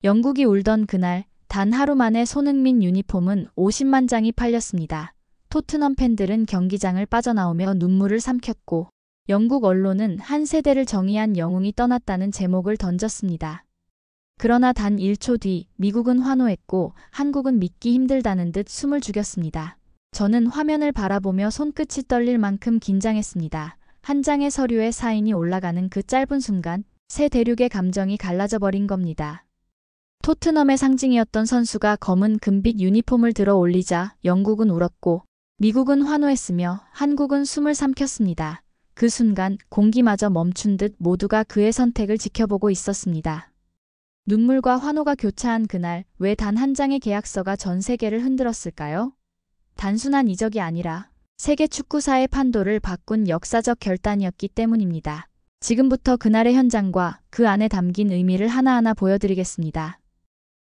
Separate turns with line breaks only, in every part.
영국이 울던 그날 단 하루 만에 손흥민 유니폼은 50만 장이 팔렸습니다. 토트넘 팬들은 경기장을 빠져나오며 눈물을 삼켰고 영국 언론은 한 세대를 정의한 영웅이 떠났다는 제목을 던졌습니다. 그러나 단 1초 뒤 미국은 환호했고 한국은 믿기 힘들다는 듯 숨을 죽였습니다. 저는 화면을 바라보며 손끝이 떨릴 만큼 긴장했습니다. 한 장의 서류에 사인이 올라가는 그 짧은 순간 세 대륙의 감정이 갈라져 버린 겁니다. 토트넘의 상징이었던 선수가 검은 금빛 유니폼을 들어 올리자 영국은 울었고 미국은 환호했으며 한국은 숨을 삼켰습니다. 그 순간 공기마저 멈춘 듯 모두가 그의 선택을 지켜보고 있었습니다. 눈물과 환호가 교차한 그날 왜 단 한 장의 계약서가 전 세계를 흔들었을까요? 단순한 이적이 아니라 세계 축구사의 판도를 바꾼 역사적 결단이었기 때문입니다. 지금부터 그날의 현장과 그 안에 담긴 의미를 하나하나 보여드리겠습니다.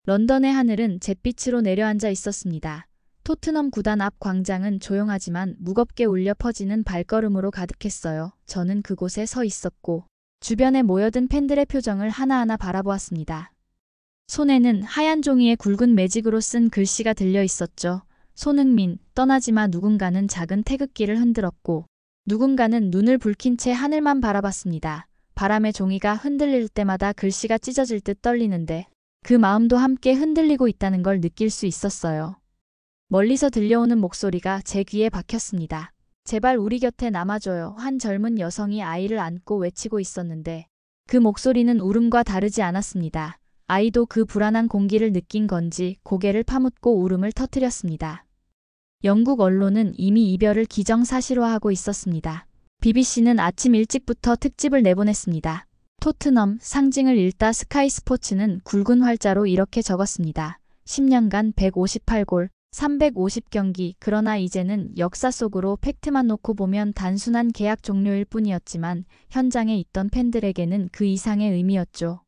런던의 하늘은 잿빛으로 내려앉아 있었습니다. 토트넘 구단 앞 광장은 조용하지만 무겁게 울려 퍼지는 발걸음으로 가득했어요. 저는 그곳에 서 있었고 주변에 모여든 팬들의 표정을 하나하나 바라보았습니다. 손에는 하얀 종이에 굵은 매직으로 쓴 글씨가 들려 있었죠. 손흥민, 떠나지마. 누군가는 작은 태극기를 흔들었고 누군가는 눈을 붉힌 채 하늘만 바라봤습니다. 바람에 종이가 흔들릴 때마다 글씨가 찢어질 듯 떨리는데 그 마음도 함께 흔들리고 있다는 걸 느낄 수 있었어요. 멀리서 들려오는 목소리가 제 귀에 박혔습니다. 제발 우리 곁에 남아줘요. 한 젊은 여성이 아이를 안고 외치고 있었는데 그 목소리는 울음과 다르지 않았습니다. 아이도 그 불안한 공기를 느낀 건지 고개를 파묻고 울음을 터뜨렸습니다. 영국 언론은 이미 이별을 기정사실화하고 있었습니다. BBC는 아침 일찍부터 특집을 내보냈습니다. 토트넘 상징을 읽다 스카이 스포츠는 굵은 활자로 이렇게 적었습니다. 10년간 158골, 350경기. 그러나 이제는 역사 속으로 팩트만 놓고 보면 단순한 계약 종료일 뿐이었지만 현장에 있던 팬들에게는 그 이상의 의미였죠.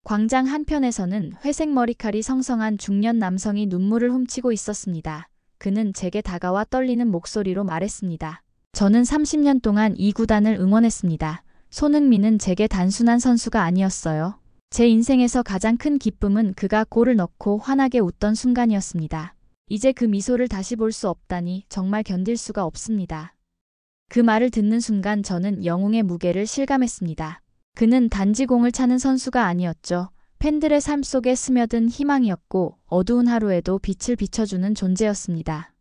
광장 한편에서는 회색 머리칼이 성성한 중년 남성이 눈물을 훔치고 있었습니다. 그는 제게 다가와 떨리는 목소리로 말했습니다. 저는 30년 동안 이 구단을 응원했습니다. 손흥민은 제게 단순한 선수가 아니었어요. 제 인생에서 가장 큰 기쁨은 그가 골을 넣고 환하게 웃던 순간이었습니다. 이제 그 미소를 다시 볼 수 없다니 정말 견딜 수가 없습니다. 그 말을 듣는 순간 저는 영웅의 무게를 실감했습니다. 그는 단지 공을 차는 선수가 아니었죠. 팬들의 삶 속에 스며든 희망이었고 어두운 하루에도 빛을 비춰주는 존재였습니다.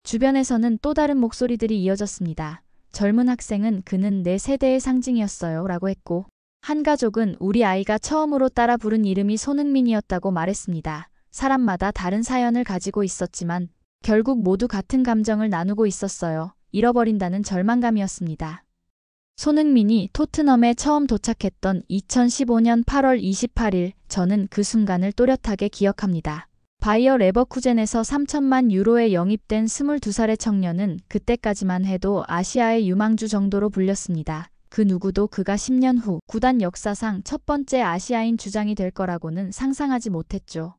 주변에서는 또 다른 목소리들이 이어졌습니다. 젊은 학생은 그는 내 세대의 상징이었어요 라고 했고 한 가족은 우리 아이가 처음으로 따라 부른 이름이 손흥민이었다고 말했습니다. 사람마다 다른 사연을 가지고 있었지만 결국 모두 같은 감정을 나누고 있었어요. 잃어버린다는 절망감이었습니다. 손흥민이 토트넘에 처음 도착했던 2015년 8월 28일 저는 그 순간을 또렷하게 기억합니다. 바이어 레버쿠젠에서 3천만 유로에 영입된 22살의 청년은 그때까지만 해도 아시아의 유망주 정도로 불렸습니다. 그 누구도 그가 10년 후 구단 역사상 첫 번째 아시아인 주장이 될 거라고는 상상하지 못했죠.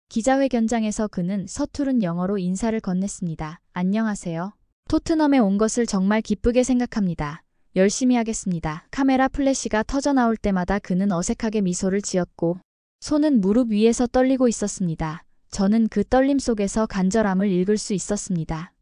기자회견장에서 그는 서투른 영어로 인사를 건넸습니다. 안녕하세요. 토트넘에 온 것을 정말 기쁘게 생각합니다. 열심히 하겠습니다. 카메라 플래시가 터져나올 때마다 그는 어색하게 미소를 지었고 손은 무릎 위에서 떨리고 있었습니다. 저는 그 떨림 속에서 간절함을 읽을 수 있었습니다.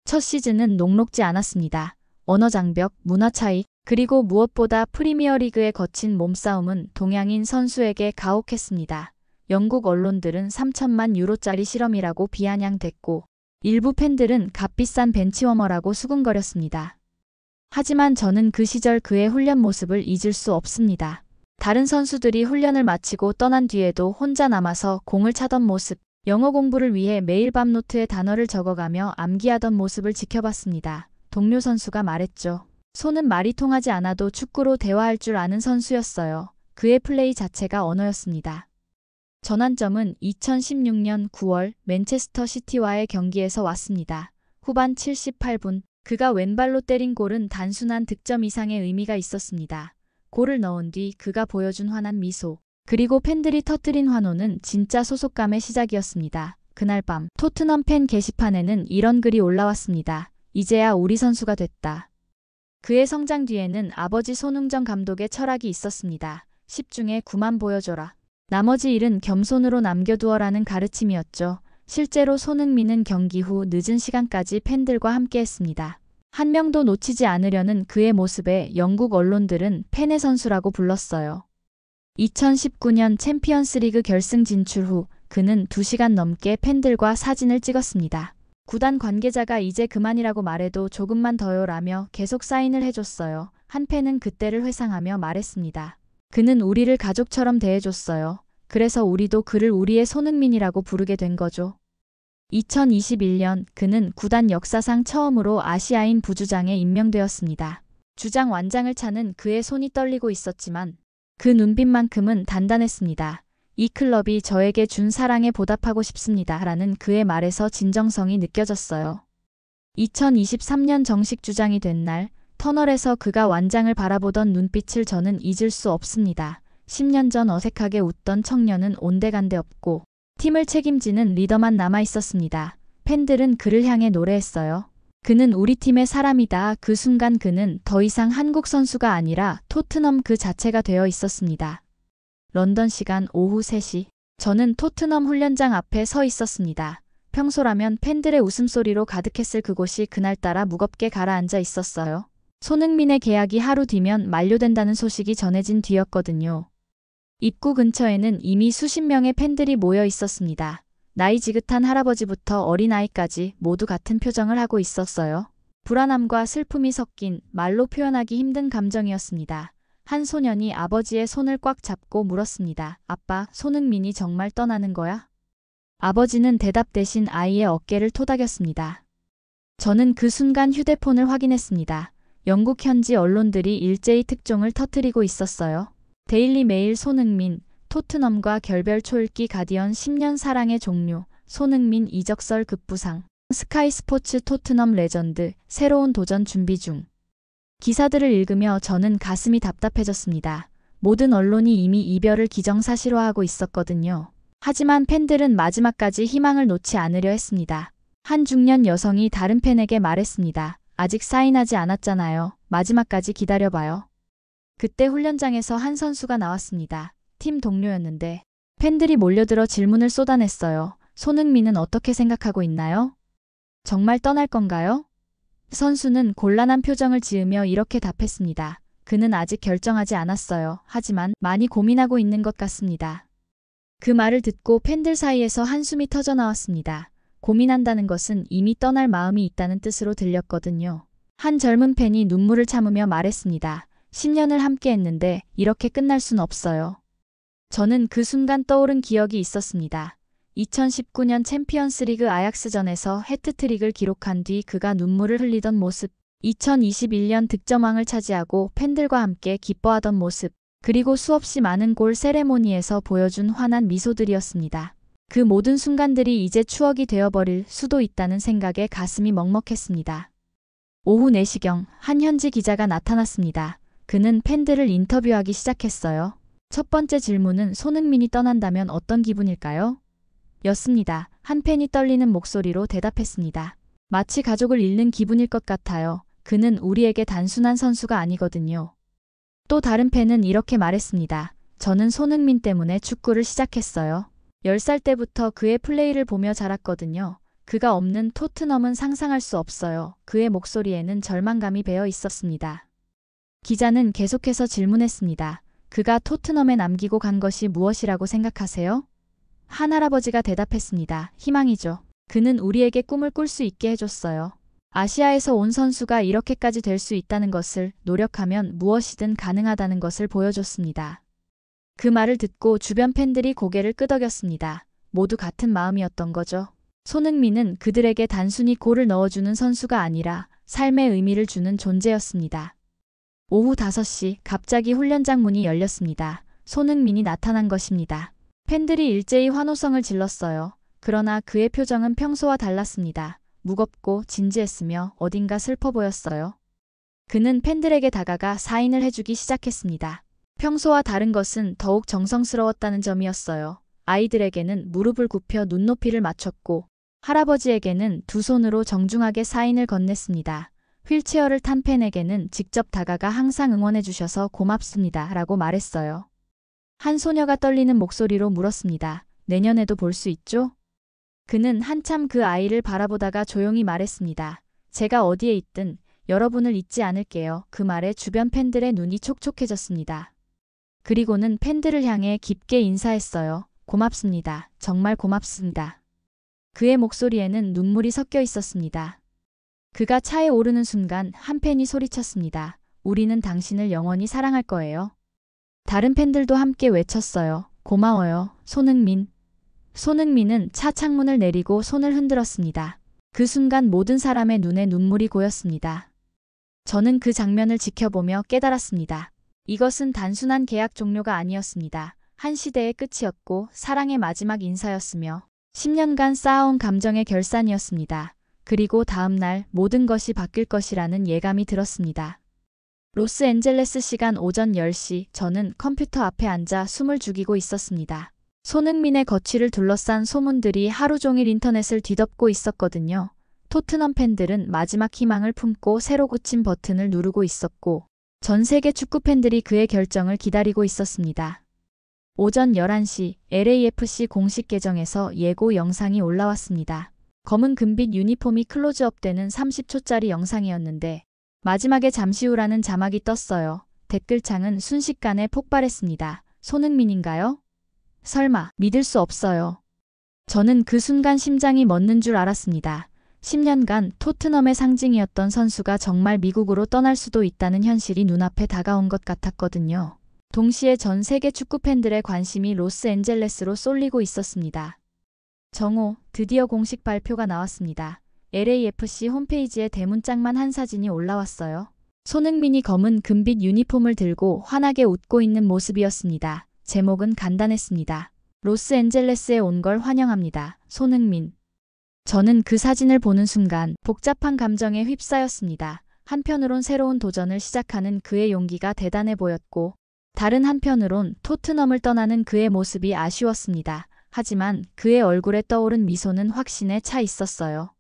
첫 시즌은 녹록지 않았습니다. 언어 장벽, 문화 차이, 그리고 무엇보다 프리미어리그의 거친 몸싸움은 동양인 선수에게 가혹했습니다. 영국 언론들은 3천만 유로짜리 실험이라고 비아냥댔고 일부 팬들은 값비싼 벤치워머라고 수군거렸습니다. 하지만 저는 그 시절 그의 훈련 모습을 잊을 수 없습니다. 다른 선수들이 훈련을 마치고 떠난 뒤에도 혼자 남아서 공을 차던 모습, 영어 공부를 위해 매일 밤 노트에 단어를 적어가며 암기하던 모습을 지켜봤습니다. 동료 선수가 말했죠. 손은 말이 통하지 않아도 축구로 대화할 줄 아는 선수였어요. 그의 플레이 자체가 언어였습니다. 전환점은 2016년 9월 맨체스터 시티와의 경기에서 왔습니다. 후반 78분, 그가 왼발로 때린 골은 단순한 득점 이상의 의미가 있었습니다. 골을 넣은 뒤 그가 보여준 환한 미소, 그리고 팬들이 터뜨린 환호는 진짜 소속감의 시작이었습니다. 그날 밤 토트넘 팬 게시판에는 이런 글이 올라왔습니다. 이제야 우리 선수가 됐다. 그의 성장 뒤에는 아버지 손흥정 감독의 철학이 있었습니다. 10중에 9만 보여줘라. 나머지 일은 겸손으로 남겨두어라는 가르침이었죠. 실제로 손흥민은 경기 후 늦은 시간까지 팬들과 함께했습니다. 한 명도 놓치지 않으려는 그의 모습에 영국 언론들은 팬의 선수라고 불렀어요. 2019년 챔피언스리그 결승 진출 후 그는 2시간 넘게 팬들과 사진을 찍었습니다. 구단 관계자가 이제 그만이라고 말해도 조금만 더요라며 계속 사인을 해줬어요. 한 팬은 그때를 회상하며 말했습니다. 그는 우리를 가족처럼 대해줬어요. 그래서 우리도 그를 우리의 손흥민이라고 부르게 된 거죠. 2021년 그는 구단 역사상 처음으로 아시아인 부주장에 임명되었습니다. 주장 완장을 차는 그의 손이 떨리고 있었지만 그 눈빛만큼은 단단했습니다. 이 클럽이 저에게 준 사랑에 보답하고 싶습니다. 라는 그의 말에서 진정성이 느껴졌어요. 2023년 정식 주장이 된 날 터널에서 그가 완장을 바라보던 눈빛을 저는 잊을 수 없습니다. 10년 전 어색하게 웃던 청년은 온데간데 없고 팀을 책임지는 리더만 남아 있었습니다. 팬들은 그를 향해 노래했어요. 그는 우리 팀의 사람이다. 그 순간 그는 더 이상 한국 선수가 아니라 토트넘 그 자체가 되어 있었습니다. 런던 시간 오후 3시. 저는 토트넘 훈련장 앞에 서 있었습니다. 평소라면 팬들의 웃음소리로 가득했을 그곳이 그날따라 무겁게 가라앉아 있었어요. 손흥민의 계약이 하루 뒤면 만료된다는 소식이 전해진 뒤였거든요. 입구 근처에는 이미 수십 명의 팬들이 모여 있었습니다. 나이 지긋한 할아버지부터 어린아이까지 모두 같은 표정을 하고 있었어요. 불안함과 슬픔이 섞인 말로 표현하기 힘든 감정이었습니다. 한 소년이 아버지의 손을 꽉 잡고 물었습니다. 아빠, 손흥민이 정말 떠나는 거야? 아버지는 대답 대신 아이의 어깨를 토닥였습니다. 저는 그 순간 휴대폰을 확인했습니다. 영국 현지 언론들이 일제히 특종을 터뜨리고 있었어요. 데일리 메일 손흥민, 토트넘과 결별 초읽기 가디언 10년 사랑의 종료, 손흥민 이적설 급부상, 스카이 스포츠 토트넘 레전드, 새로운 도전 준비 중. 기사들을 읽으며 저는 가슴이 답답해졌습니다. 모든 언론이 이미 이별을 기정사실화하고 있었거든요. 하지만 팬들은 마지막까지 희망을 놓지 않으려 했습니다. 한 중년 여성이 다른 팬에게 말했습니다. 아직 사인하지 않았잖아요. 마지막까지 기다려봐요. 그때 훈련장에서 한 선수가 나왔습니다. 팀 동료였는데 팬들이 몰려들어 질문을 쏟아냈어요. 손흥민은 어떻게 생각하고 있나요? 정말 떠날 건가요? 선수는 곤란한 표정을 지으며 이렇게 답했습니다. 그는 아직 결정하지 않았어요. 하지만 많이 고민하고 있는 것 같습니다. 그 말을 듣고 팬들 사이에서 한숨이 터져나왔습니다. 고민한다는 것은 이미 떠날 마음이 있다는 뜻으로 들렸거든요. 한 젊은 팬이 눈물을 참으며 말했습니다. 10년을 함께 했는데 이렇게 끝날 순 없어요. 저는 그 순간 떠오른 기억이 있었습니다. 2019년 챔피언스리그 아약스전에서 해트트릭을 기록한 뒤 그가 눈물을 흘리던 모습, 2021년 득점왕을 차지하고 팬들과 함께 기뻐하던 모습, 그리고 수없이 많은 골 세레모니에서 보여준 환한 미소들이었습니다. 그 모든 순간들이 이제 추억이 되어버릴 수도 있다는 생각에 가슴이 먹먹했습니다. 오후 4시경 한 현지 기자가 나타났습니다. 그는 팬들을 인터뷰하기 시작했어요. 첫 번째 질문은 손흥민이 떠난다면 어떤 기분일까요? 였습니다. 한 팬이 떨리는 목소리로 대답했습니다. 마치 가족을 잃는 기분일 것 같아요. 그는 우리에게 단순한 선수가 아니거든요. 또 다른 팬은 이렇게 말했습니다. 저는 손흥민 때문에 축구를 시작했어요. 10살 때부터 그의 플레이를 보며 자랐거든요. 그가 없는 토트넘은 상상할 수 없어요. 그의 목소리에는 절망감이 배어 있었습니다. 기자는 계속해서 질문했습니다. 그가 토트넘에 남기고 간 것이 무엇이라고 생각하세요? 한 할아버지가 대답했습니다. 희망이죠. 그는 우리에게 꿈을 꿀 수 있게 해줬어요. 아시아에서 온 선수가 이렇게까지 될 수 있다는 것을 노력하면 무엇이든 가능하다는 것을 보여줬습니다. 그 말을 듣고 주변 팬들이 고개를 끄덕였습니다. 모두 같은 마음이었던 거죠. 손흥민은 그들에게 단순히 골을 넣어주는 선수가 아니라 삶의 의미를 주는 존재였습니다. 오후 5시 갑자기 훈련장 문이 열렸습니다. 손흥민이 나타난 것입니다. 팬들이 일제히 환호성을 질렀어요. 그러나 그의 표정은 평소와 달랐습니다. 무겁고 진지했으며 어딘가 슬퍼 보였어요. 그는 팬들에게 다가가 사인을 해주기 시작했습니다. 평소와 다른 것은 더욱 정성스러웠다는 점이었어요. 아이들에게는 무릎을 굽혀 눈높이를 맞췄고 할아버지에게는 두 손으로 정중하게 사인을 건넸습니다. 휠체어를 탄 팬에게는 직접 다가가 항상 응원해 주셔서 고맙습니다. 라고 말했어요. 한 소녀가 떨리는 목소리로 물었습니다. 내년에도 볼 수 있죠? 그는 한참 그 아이를 바라보다가 조용히 말했습니다. 제가 어디에 있든 여러분을 잊지 않을게요. 그 말에 주변 팬들의 눈이 촉촉해졌습니다. 그리고는 팬들을 향해 깊게 인사했어요. 고맙습니다. 정말 고맙습니다. 그의 목소리에는 눈물이 섞여 있었습니다. 그가 차에 오르는 순간 한 팬이 소리쳤습니다. 우리는 당신을 영원히 사랑할 거예요. 다른 팬들도 함께 외쳤어요. 고마워요, 손흥민. 손흥민은 차 창문을 내리고 손을 흔들었습니다. 그 순간 모든 사람의 눈에 눈물이 고였습니다. 저는 그 장면을 지켜보며 깨달았습니다. 이것은 단순한 계약 종료가 아니었습니다. 한 시대의 끝이었고 사랑의 마지막 인사였으며 10년간 쌓아온 감정의 결산이었습니다. 그리고 다음 날 모든 것이 바뀔 것이라는 예감이 들었습니다. 로스앤젤레스 시간 오전 10시 저는 컴퓨터 앞에 앉아 숨을 죽이고 있었습니다. 손흥민의 거취를 둘러싼 소문들이 하루 종일 인터넷을 뒤덮고 있었거든요. 토트넘 팬들은 마지막 희망을 품고 새로 고친 버튼을 누르고 있었고 전 세계 축구 팬들이 그의 결정을 기다리고 있었습니다. 오전 11시 LAFC 공식 계정에서 예고 영상이 올라왔습니다. 검은 금빛 유니폼이 클로즈업되는 30초짜리 영상이었는데 마지막에 잠시 후라는 자막이 떴어요. 댓글창은 순식간에 폭발했습니다. 손흥민인가요? 설마, 믿을 수 없어요. 저는 그 순간 심장이 멎는 줄 알았습니다. 10년간 토트넘의 상징이었던 선수가 정말 미국으로 떠날 수도 있다는 현실이 눈앞에 다가온 것 같았거든요. 동시에 전 세계 축구 팬들의 관심이 로스앤젤레스로 쏠리고 있었습니다. 정오, 드디어 공식 발표가 나왔습니다. LAFC 홈페이지에 대문짝만 한 사진이 올라왔어요. 손흥민이 검은 금빛 유니폼을 들고 환하게 웃고 있는 모습이었습니다. 제목은 간단했습니다. 로스앤젤레스에 온 걸 환영합니다. 손흥민. 저는 그 사진을 보는 순간 복잡한 감정에 휩싸였습니다. 한편으론 새로운 도전을 시작하는 그의 용기가 대단해 보였고 다른 한편으론 토트넘을 떠나는 그의 모습이 아쉬웠습니다. 하지만 그의 얼굴에 떠오른 미소는 확신에 차 있었어요.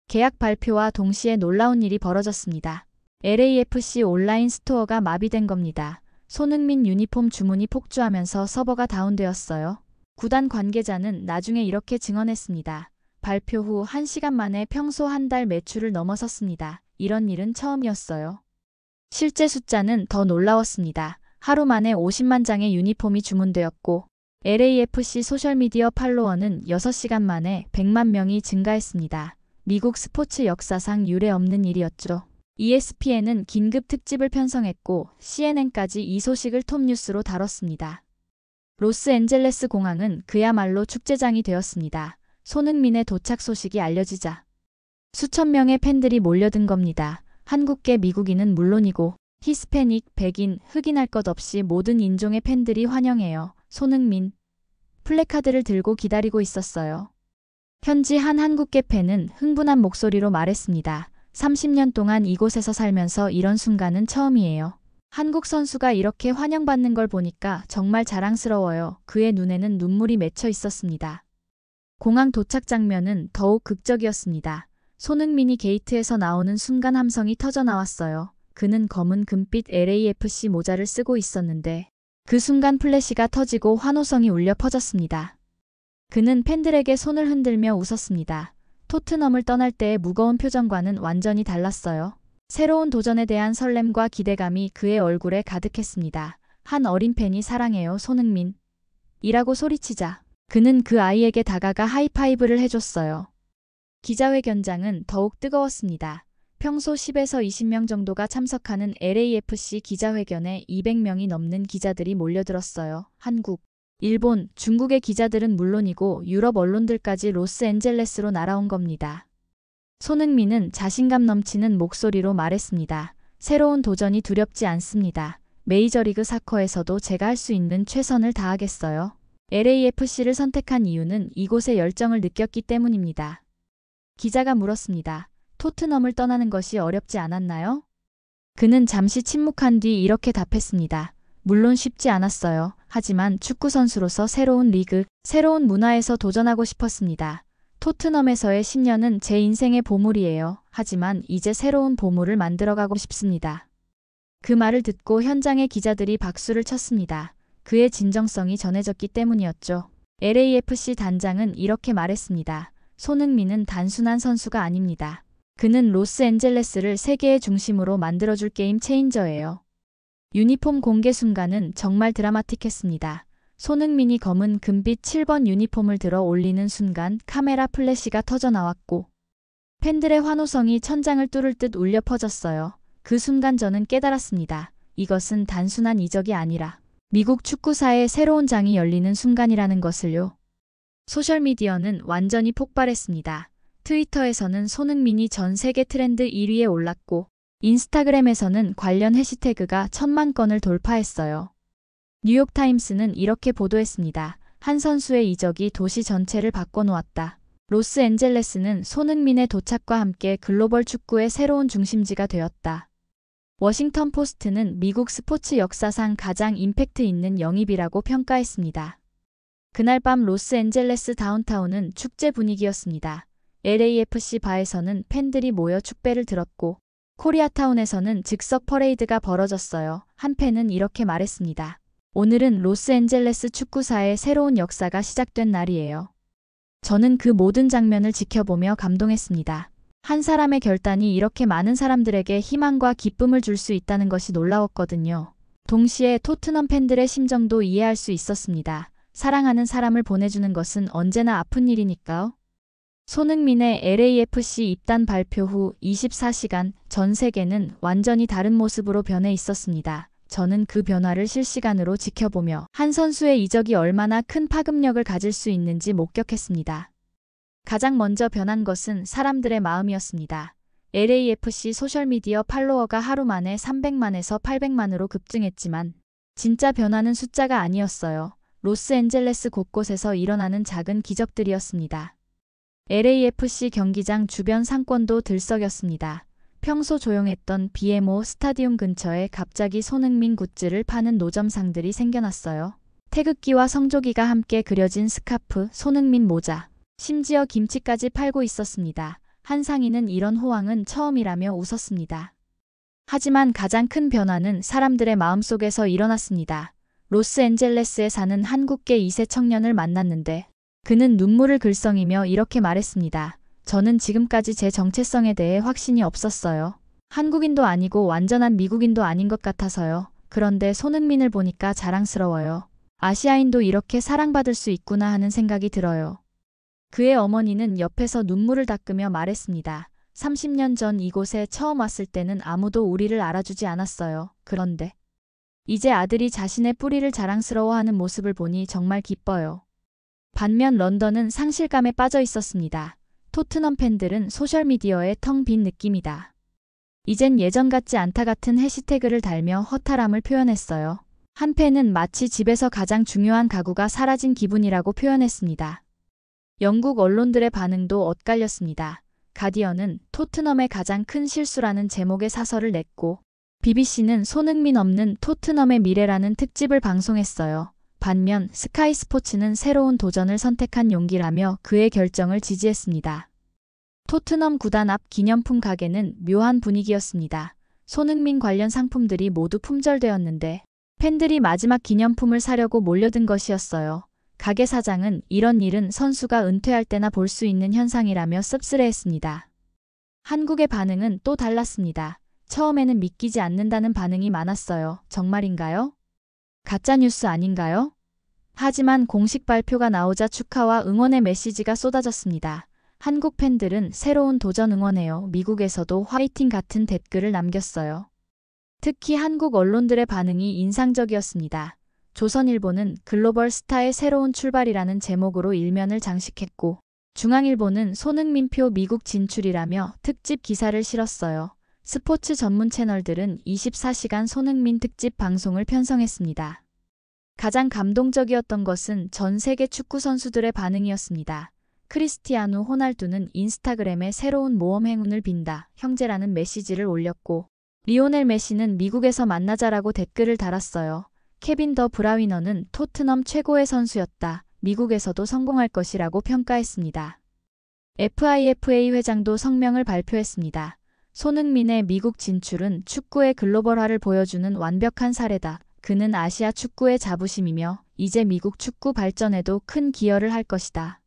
계약 발표와 동시에 놀라운 일이 벌어졌습니다. LAFC 온라인 스토어가 마비된 겁니다. 손흥민 유니폼 주문이 폭주하면서 서버가 다운되었어요. 구단 관계자는 나중에 이렇게 증언했습니다. 발표 후 1시간 만에 평소 한 달 매출을 넘어섰습니다. 이런 일은 처음이었어요. 실제 숫자는 더 놀라웠습니다. 하루 만에 50만 장의 유니폼이 주문되었고 LAFC 소셜미디어 팔로워는 6시간 만에 100만 명이 증가했습니다. 미국 스포츠 역사상 유례 없는 일이었죠. ESPN은 긴급 특집을 편성했고 CNN까지 이 소식을 톱뉴스로 다뤘습니다. 로스앤젤레스 공항은 그야말로 축제장이 되었습니다. 손흥민의 도착 소식이 알려지자 수천 명의 팬들이 몰려든 겁니다. 한국계 미국인은 물론이고 히스패닉, 백인, 흑인 할 것 없이 모든 인종의 팬들이 환영해요. 손흥민. 플래카드를 들고 기다리고 있었어요. 현지 한 한국계 팬은 흥분한 목소리로 말했습니다. 30년 동안 이곳에서 살면서 이런 순간은 처음이에요. 한국 선수가 이렇게 환영받는 걸 보니까 정말 자랑스러워요. 그의 눈에는 눈물이 맺혀 있었습니다. 공항 도착 장면은 더욱 극적이었습니다. 손흥민이 게이트에서 나오는 순간 함성이 터져 나왔어요. 그는 검은 금빛 LAFC 모자를 쓰고 있었는데 그 순간 플래시가 터지고 환호성이 울려 퍼졌습니다. 그는 팬들에게 손을 흔들며 웃었습니다. 토트넘을 떠날 때의 무거운 표정과는 완전히 달랐어요. 새로운 도전에 대한 설렘과 기대감이 그의 얼굴에 가득했습니다. 한 어린 팬이 사랑해요, 손흥민. 이라고 소리치자 그는 그 아이에게 다가가 하이파이브를 해줬어요. 기자회견장은 더욱 뜨거웠습니다. 평소 10에서 20명 정도가 참석하는 LAFC 기자회견에 200명이 넘는 기자들이 몰려들었어요. 한국, 일본, 중국의 기자들은 물론이고 유럽 언론들까지 로스앤젤레스로 날아온 겁니다. 손흥민은 자신감 넘치는 목소리로 말했습니다. 새로운 도전이 두렵지 않습니다. 메이저리그 사커에서도 제가 할 수 있는 최선을 다하겠어요. LAFC를 선택한 이유는 이곳의 열정을 느꼈기 때문입니다. 기자가 물었습니다. 토트넘을 떠나는 것이 어렵지 않았나요? 그는 잠시 침묵한 뒤 이렇게 답했습니다. 물론 쉽지 않았어요. 하지만 축구 선수로서 새로운 리그, 새로운 문화에서 도전하고 싶었습니다. 토트넘에서의 10년은 제 인생의 보물이에요. 하지만 이제 새로운 보물을 만들어가고 싶습니다. 그 말을 듣고 현장의 기자들이 박수를 쳤습니다. 그의 진정성이 전해졌기 때문이었죠. LAFC 단장은 이렇게 말했습니다. 손흥민은 단순한 선수가 아닙니다. 그는 로스앤젤레스를 세계의 중심으로 만들어줄 게임 체인저예요. 유니폼 공개 순간은 정말 드라마틱했습니다. 손흥민이 검은 금빛 7번 유니폼을 들어 올리는 순간 카메라 플래시가 터져 나왔고 팬들의 환호성이 천장을 뚫을 듯 울려 퍼졌어요. 그 순간 저는 깨달았습니다. 이것은 단순한 이적이 아니라 미국 축구사의 새로운 장이 열리는 순간이라는 것을요. 소셜미디어는 완전히 폭발했습니다. 트위터에서는 손흥민이 전 세계 트렌드 1위에 올랐고 인스타그램에서는 관련 해시태그가 1000만 건을 돌파했어요. 뉴욕타임스는 이렇게 보도했습니다. 한 선수의 이적이 도시 전체를 바꿔놓았다. 로스앤젤레스는 손흥민의 도착과 함께 글로벌 축구의 새로운 중심지가 되었다. 워싱턴 포스트는 미국 스포츠 역사상 가장 임팩트 있는 영입이라고 평가했습니다. 그날 밤 로스앤젤레스 다운타운은 축제 분위기였습니다. LAFC 바에서는 팬들이 모여 축배를 들었고 코리아타운에서는 즉석 퍼레이드가 벌어졌어요. 한 팬은 이렇게 말했습니다. 오늘은 로스앤젤레스 축구사의 새로운 역사가 시작된 날이에요. 저는 그 모든 장면을 지켜보며 감동했습니다. 한 사람의 결단이 이렇게 많은 사람들에게 희망과 기쁨을 줄 수 있다는 것이 놀라웠거든요. 동시에 토트넘 팬들의 심정도 이해할 수 있었습니다. 사랑하는 사람을 보내주는 것은 언제나 아픈 일이니까요. 손흥민의 LAFC 입단 발표 후 24시간 전 세계는 완전히 다른 모습으로 변해 있었습니다. 저는 그 변화를 실시간으로 지켜보며 한 선수의 이적이 얼마나 큰 파급력을 가질 수 있는지 목격했습니다. 가장 먼저 변한 것은 사람들의 마음이었습니다. LAFC 소셜미디어 팔로워가 하루 만에 300만에서 800만으로 급증했지만 진짜 변화는 숫자가 아니었어요. 로스앤젤레스 곳곳에서 일어나는 작은 기적들이었습니다. LAFC 경기장 주변 상권도 들썩였습니다. 평소 조용했던 BMO 스타디움 근처에 갑자기 손흥민 굿즈를 파는 노점상들이 생겨났어요. 태극기와 성조기가 함께 그려진 스카프, 손흥민 모자, 심지어 김치까지 팔고 있었습니다. 한 상인은 이런 호황은 처음이라며 웃었습니다. 하지만 가장 큰 변화는 사람들의 마음속에서 일어났습니다. 로스앤젤레스에 사는 한국계 2세 청년을 만났는데 그는 눈물을 글썽이며 이렇게 말했습니다. 저는 지금까지 제 정체성에 대해 확신이 없었어요. 한국인도 아니고 완전한 미국인도 아닌 것 같아서요. 그런데 손흥민을 보니까 자랑스러워요. 아시아인도 이렇게 사랑받을 수 있구나 하는 생각이 들어요. 그의 어머니는 옆에서 눈물을 닦으며 말했습니다. 30년 전 이곳에 처음 왔을 때는 아무도 우리를 알아주지 않았어요. 그런데 이제 아들이 자신의 뿌리를 자랑스러워하는 모습을 보니 정말 기뻐요. 반면 런던은 상실감에 빠져 있었습니다. 토트넘 팬들은 소셜미디어에 텅 빈 느낌이다. 이젠 예전 같지 않다 같은 해시태그를 달며 허탈함을 표현했어요. 한 팬은 마치 집에서 가장 중요한 가구가 사라진 기분이라고 표현했습니다. 영국 언론들의 반응도 엇갈렸습니다. 가디언은 토트넘의 가장 큰 실수라는 제목의 사설을 냈고 BBC는 손흥민 없는 토트넘의 미래라는 특집을 방송했어요. 반면 스카이 스포츠는 새로운 도전을 선택한 용기라며 그의 결정을 지지했습니다. 토트넘 구단 앞 기념품 가게는 묘한 분위기였습니다. 손흥민 관련 상품들이 모두 품절되었는데 팬들이 마지막 기념품을 사려고 몰려든 것이었어요. 가게 사장은 이런 일은 선수가 은퇴할 때나 볼 수 있는 현상이라며 씁쓸해했습니다. 한국의 반응은 또 달랐습니다. 처음에는 믿기지 않는다는 반응이 많았어요. 정말인가요? 가짜뉴스 아닌가요? 하지만 공식 발표가 나오자 축하와 응원의 메시지가 쏟아졌습니다. 한국 팬들은 새로운 도전 응원해요. 미국에서도 화이팅 같은 댓글을 남겼어요. 특히 한국 언론들의 반응이 인상적이었습니다. 조선일보는 글로벌 스타의 새로운 출발이라는 제목으로 일면을 장식했고 중앙일보는 손흥민표 미국 진출이라며 특집 기사를 실었어요. 스포츠 전문 채널들은 24시간 손흥민 특집 방송을 편성했습니다. 가장 감동적이었던 것은 전 세계 축구 선수들의 반응이었습니다. 크리스티아누 호날두는 인스타그램에 새로운 모험 행운을 빈다, 형제라는 메시지를 올렸고 리오넬 메시는 미국에서 만나자라고 댓글을 달았어요. 케빈 더 브라위너는 토트넘 최고의 선수였다, 미국에서도 성공할 것이라고 평가했습니다. FIFA 회장도 성명을 발표했습니다. 손흥민의 미국 진출은 축구의 글로벌화를 보여주는 완벽한 사례다. 그는 아시아 축구의 자부심이며 이제 미국 축구 발전에도 큰 기여를 할 것이다.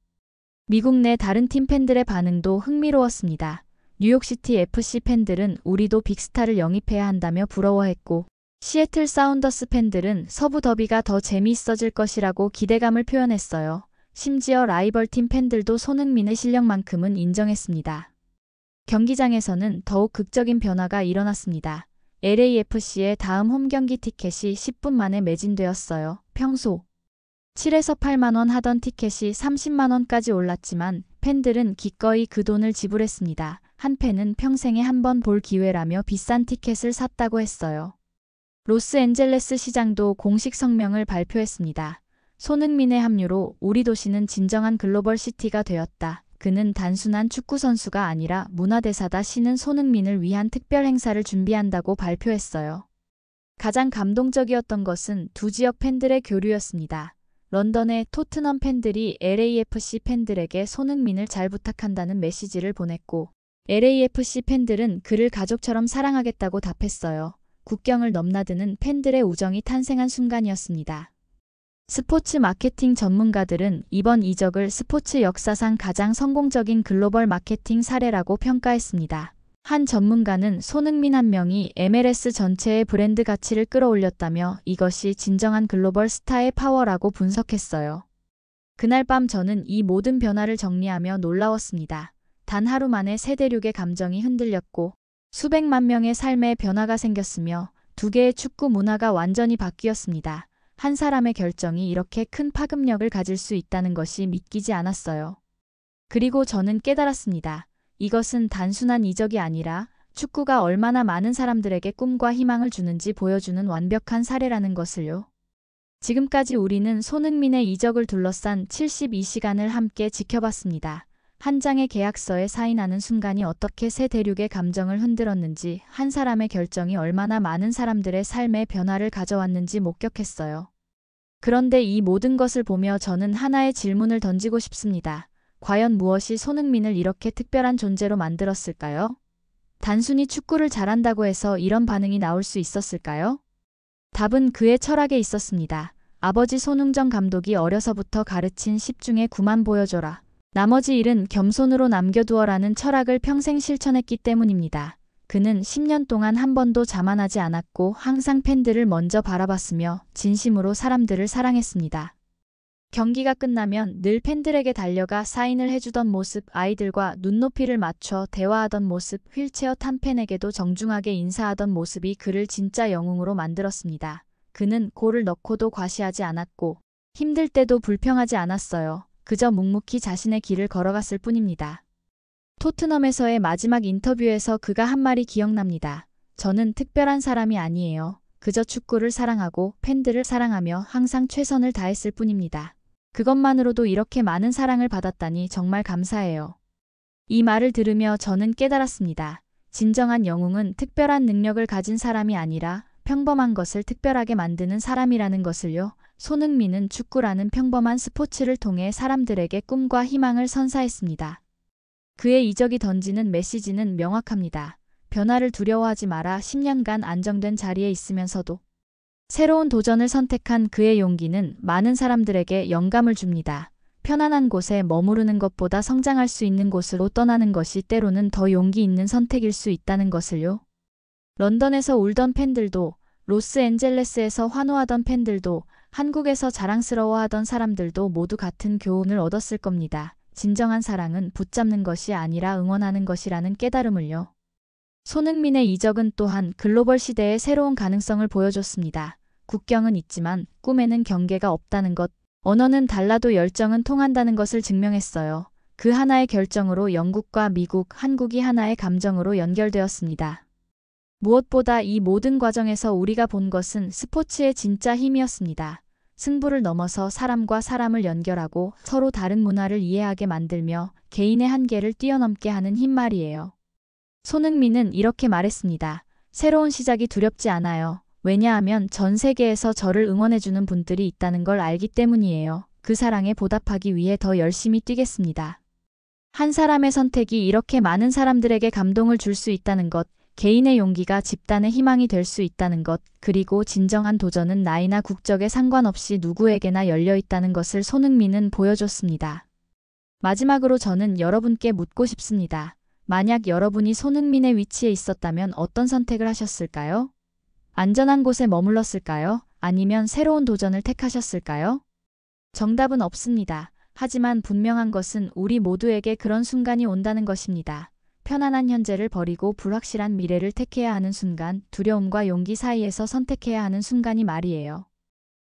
미국 내 다른 팀 팬들의 반응도 흥미로웠습니다. 뉴욕시티 FC 팬들은 우리도 빅스타를 영입해야 한다며 부러워했고, 시애틀 사운더스 팬들은 서부 더비가 더 재미있어질 것이라고 기대감을 표현했어요. 심지어 라이벌팀 팬들도 손흥민의 실력만큼은 인정했습니다. 경기장에서는 더욱 극적인 변화가 일어났습니다. LAFC의 다음 홈경기 티켓이 10분 만에 매진되었어요. 평소 7에서 8만 원 하던 티켓이 30만 원까지 올랐지만 팬들은 기꺼이 그 돈을 지불했습니다. 한 팬은 평생에 한 번 볼 기회라며 비싼 티켓을 샀다고 했어요. 로스앤젤레스 시장도 공식 성명을 발표했습니다. 손흥민의 합류로 우리 도시는 진정한 글로벌 시티가 되었다. 그는 단순한 축구 선수가 아니라 문화대사다. 시는 손흥민을 위한 특별 행사를 준비한다고 발표했어요. 가장 감동적이었던 것은 두 지역 팬들의 교류였습니다. 런던의 토트넘 팬들이 LAFC 팬들에게 손흥민을 잘 부탁한다는 메시지를 보냈고, LAFC 팬들은 그를 가족처럼 사랑하겠다고 답했어요. 국경을 넘나드는 팬들의 우정이 탄생한 순간이었습니다. 스포츠 마케팅 전문가들은 이번 이적을 스포츠 역사상 가장 성공적인 글로벌 마케팅 사례라고 평가했습니다. 한 전문가는 손흥민 한 명이 MLS 전체의 브랜드 가치를 끌어올렸다며 이것이 진정한 글로벌 스타의 파워라고 분석했어요. 그날 밤 저는 이 모든 변화를 정리하며 놀라웠습니다. 단 하루 만에 세 대륙의 감정이 흔들렸고 수백만 명의 삶에 변화가 생겼으며 두 개의 축구 문화가 완전히 바뀌었습니다. 한 사람의 결정이 이렇게 큰 파급력을 가질 수 있다는 것이 믿기지 않았어요. 그리고 저는 깨달았습니다. 이것은 단순한 이적이 아니라 축구가 얼마나 많은 사람들에게 꿈과 희망을 주는지 보여주는 완벽한 사례라는 것을요. 지금까지 우리는 손흥민의 이적을 둘러싼 72시간을 함께 지켜봤습니다. 한 장의 계약서에 사인하는 순간이 어떻게 세 대륙의 감정을 흔들었는지, 한 사람의 결정이 얼마나 많은 사람들의 삶에 변화를 가져왔는지 목격했어요. 그런데 이 모든 것을 보며 저는 하나의 질문을 던지고 싶습니다. 과연 무엇이 손흥민을 이렇게 특별한 존재로 만들었을까요? 단순히 축구를 잘한다고 해서 이런 반응이 나올 수 있었을까요? 답은 그의 철학에 있었습니다. 아버지 손흥정 감독이 어려서부터 가르친 10 중에 9만 보여줘라. 나머지 일은 겸손으로 남겨두어라는 철학을 평생 실천했기 때문입니다. 그는 10년 동안 한 번도 자만하지 않았고 항상 팬들을 먼저 바라봤으며 진심으로 사람들을 사랑했습니다. 경기가 끝나면 늘 팬들에게 달려가 사인을 해주던 모습, 아이들과 눈높이를 맞춰 대화하던 모습, 휠체어 탄 팬에게도 정중하게 인사하던 모습이 그를 진짜 영웅으로 만들었습니다. 그는 골을 넣고도 과시하지 않았고 힘들 때도 불평하지 않았어요. 그저 묵묵히 자신의 길을 걸어갔을 뿐입니다. 토트넘에서의 마지막 인터뷰에서 그가 한 말이 기억납니다. 저는 특별한 사람이 아니에요. 그저 축구를 사랑하고 팬들을 사랑하며 항상 최선을 다했을 뿐입니다. 그것만으로도 이렇게 많은 사랑을 받았다니 정말 감사해요. 이 말을 들으며 저는 깨달았습니다. 진정한 영웅은 특별한 능력을 가진 사람이 아니라 평범한 것을 특별하게 만드는 사람이라는 것을요. 손흥민은 축구라는 평범한 스포츠를 통해 사람들에게 꿈과 희망을 선사했습니다. 그의 이적이 던지는 메시지는 명확합니다. 변화를 두려워하지 마라. 10년간 안정된 자리에 있으면서도 새로운 도전을 선택한 그의 용기는 많은 사람들에게 영감을 줍니다. 편안한 곳에 머무르는 것보다 성장할 수 있는 곳으로 떠나는 것이 때로는 더 용기 있는 선택일 수 있다는 것을요. 런던에서 울던 팬들도, 로스앤젤레스에서 환호하던 팬들도, 한국에서 자랑스러워하던 사람들도 모두 같은 교훈을 얻었을 겁니다. 진정한 사랑은 붙잡는 것이 아니라 응원하는 것이라는 깨달음을요. 손흥민의 이적은 또한 글로벌 시대의 새로운 가능성을 보여줬습니다. 국경은 있지만 꿈에는 경계가 없다는 것, 언어는 달라도 열정은 통한다는 것을 증명했어요. 그 하나의 결정으로 영국과 미국, 한국이 하나의 감정으로 연결되었습니다. 무엇보다 이 모든 과정에서 우리가 본 것은 스포츠의 진짜 힘이었습니다. 승부를 넘어서 사람과 사람을 연결하고 서로 다른 문화를 이해하게 만들며 개인의 한계를 뛰어넘게 하는 힘 말이에요. 손흥민은 이렇게 말했습니다. 새로운 시작이 두렵지 않아요. 왜냐하면 전 세계에서 저를 응원해주는 분들이 있다는 걸 알기 때문이에요. 그 사랑에 보답하기 위해 더 열심히 뛰겠습니다. 한 사람의 선택이 이렇게 많은 사람들에게 감동을 줄 수 있다는 것, 개인의 용기가 집단의 희망이 될 수 있다는 것, 그리고 진정한 도전은 나이나 국적에 상관없이 누구에게나 열려 있다는 것을 손흥민은 보여줬습니다. 마지막으로 저는 여러분께 묻고 싶습니다. 만약 여러분이 손흥민의 위치에 있었다면 어떤 선택을 하셨을까요? 안전한 곳에 머물렀을까요? 아니면 새로운 도전을 택하셨을까요? 정답은 없습니다. 하지만 분명한 것은 우리 모두에게 그런 순간이 온다는 것입니다. 편안한 현재를 버리고 불확실한 미래를 택해야 하는 순간, 두려움과 용기 사이에서 선택해야 하는 순간이 말이에요.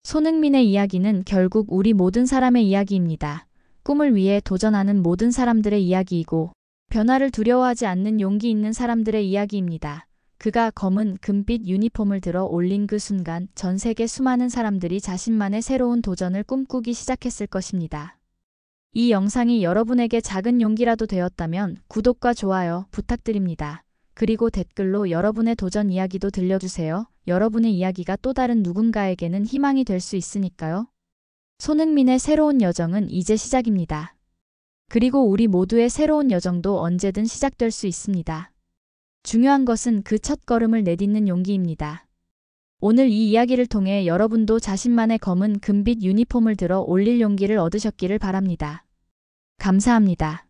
손흥민의 이야기는 결국 우리 모든 사람의 이야기입니다. 꿈을 위해 도전하는 모든 사람들의 이야기이고, 변화를 두려워하지 않는 용기 있는 사람들의 이야기입니다. 그가 검은 금빛 유니폼을 들어 올린 그 순간 전 세계 수많은 사람들이 자신만의 새로운 도전을 꿈꾸기 시작했을 것입니다. 이 영상이 여러분에게 작은 용기라도 되었다면 구독과 좋아요 부탁드립니다. 그리고 댓글로 여러분의 도전 이야기도 들려주세요. 여러분의 이야기가 또 다른 누군가에게는 희망이 될 수 있으니까요. 손흥민의 새로운 여정은 이제 시작입니다. 그리고 우리 모두의 새로운 여정도 언제든 시작될 수 있습니다. 중요한 것은 그 첫 걸음을 내딛는 용기입니다. 오늘 이 이야기를 통해 여러분도 자신만의 검은 금빛 유니폼을 들어 올릴 용기를 얻으셨기를 바랍니다. 감사합니다.